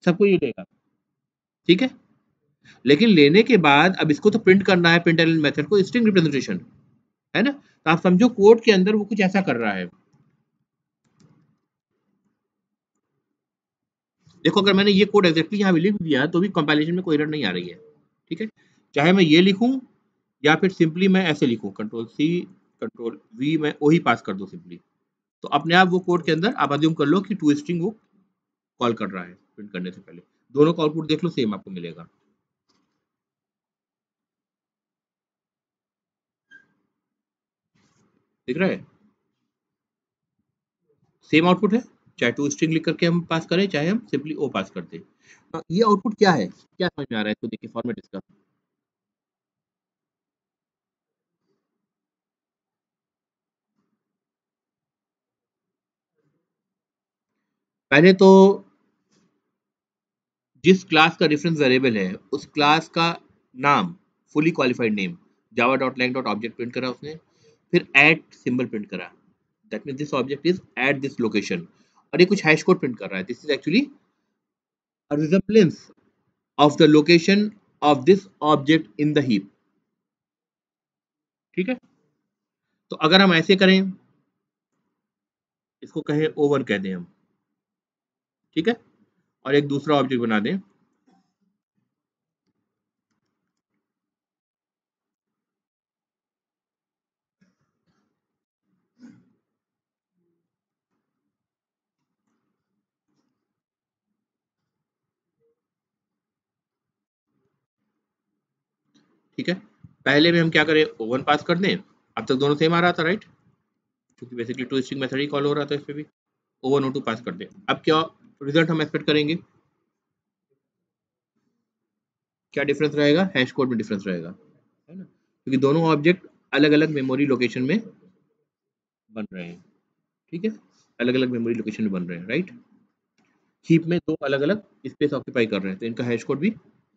सबको ये देगा, ठीक है। लेकिन लेने के बाद अब इसको तो प्रिंट करना है, प्रिंट एलिमेंट मेथड को स्ट्रिंग रिप्रेजेंटेशन, है ना। तो आप समझो कोड के अंदर वो कुछ ऐसा कर रहा है। देखो अगर मैंने ये कोड एग्जैक्टली यहाँ लिख दिया तो भी कंपाइलेशन में कोई एरर नहीं आ रही है, ठीक है। चाहे मैं ये लिखूं या फिर सिंपली मैं ऐसे लिखूं, कंट्रोल C कंट्रोल V, मैं वही पास कर दूं सिंपली, तो अपने आप वो कोड के अंदर आप अज्यूम कर लो कि टू स्ट्रिंग वो कॉल कर रहा है प्रिंट करने से पहले। दोनों का आउटपुट देख लो, सेम आपको मिलेगा, दिख रहा है, सेम आउटपुट है, चाहे टू स्ट्रिंग लिख करके हम पास करें चाहे हम सिंपली ओ पास कर दें। ये आउटपुट क्या है, क्या समझ में आ रहा है इसको देखिए फॉर्मेट इसका। पहले तो जिस क्लास का रेफरेंस वेरिएबल है उस क्लास का नाम, fully qualified name, Java dot lang dot object print करा उसने, फिर एट सिंबल प्रिंट करा, that mean this object is at this location, और ये कुछ हैश कोड प्रिंट कर रहा है, this is actually a resemblance of the location of this object in the heap, ठीक है। तो अगर हम ऐसे करें, इसको कहें ओवर कह दें हम, ठीक है, और एक दूसरा ऑब्जेक्ट बना दें, ठीक है। पहले में हम क्या करें, O1 पास कर दें, अब तक दोनों सेम आ रहा था, राइट, क्योंकि बेसिकली टू स्ट्रिंग मेथड ही कॉल हो रहा था इस पे भी। O1 O2 पास कर दें, अब क्या रिजल्ट हम एक्सपेक्ट करेंगे, क्या डिफरेंस रहेगा, हैश कोड में डिफरेंस रहेगा, है ना, क्योंकि दोनों ऑब्जेक्ट अलग अलग मेमोरी लोकेशन में बन रहे हैं, ठीक है, अलग अलग मेमोरी लोकेशन में बन रहे हैं, राइट, हीप में दो अलग अलग स्पेस ऑक्यूपाई कर रहे हैं, तो इनका हैश कोड भी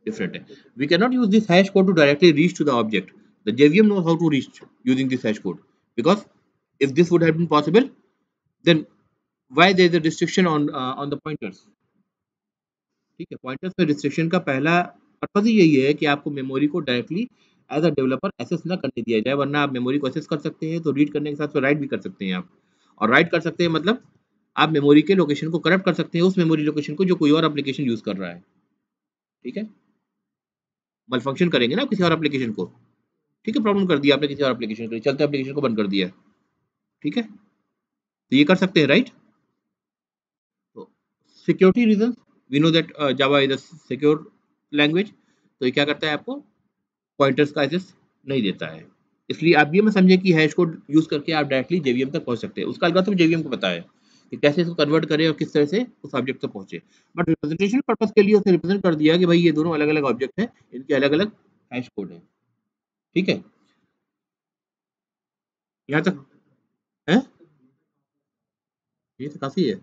डिफरेंट है। We can not use this hash code to directly reach to the object, the JVM knows how to reach using this hash code, because if this would have been possible, then why there is a restriction on the pointers, ठीक है। Pointers पे restriction का पहला purpose ही यही है कि आपको memory को directly as a developer access ना करने दिया जाए, वरना आप मेमोरी को एक्सेस कर सकते हैं तो रीड करने के साथ साथ राइट भी कर सकते हैं आप, और राइट कर सकते हैं मतलब आप मेमोरी के लोकेशन को करप्ट कर सकते हैं, उस मेमोरी लोकेशन को जो कोई और एप्लीकेशन यूज कर रहा है, ठीक है, मल फंक्शन करेंगे ना किसी और एप्लीकेशन को, ठीक है, प्रॉब्लम कर दिया आपने किसी और एप्लीकेशन के लिए, चलते एप्लीकेशन को बंद कर दिया, ठीक है, तो ये कर सकते हैं, राइट। तो security reason, we know that Java is a secure language, तो ये क्या करता है, आपको पॉइंटर्स का एक्सेस नहीं देता है, इसलिए आप ये मत समझे कि हैश कोड यूज करके आप डायरेक्टली JVM तक पहुंच सकते हैं, उसका एल्गोरिथम JVM को पता है कि कैसे इसको कन्वर्ट करें और किस तरह से उस ऑब्जेक्ट तक पहुंचे, बट रिप्रेजेंटेशन पर्पस के लिए उसे रिप्रेजेंट कर दिया कि भाई ये दोनों अलग अलग ऑब्जेक्ट हैं, इनके अलग अलग हैश कोड है, ठीक है, यहाँ तक है, ये तो काफी है।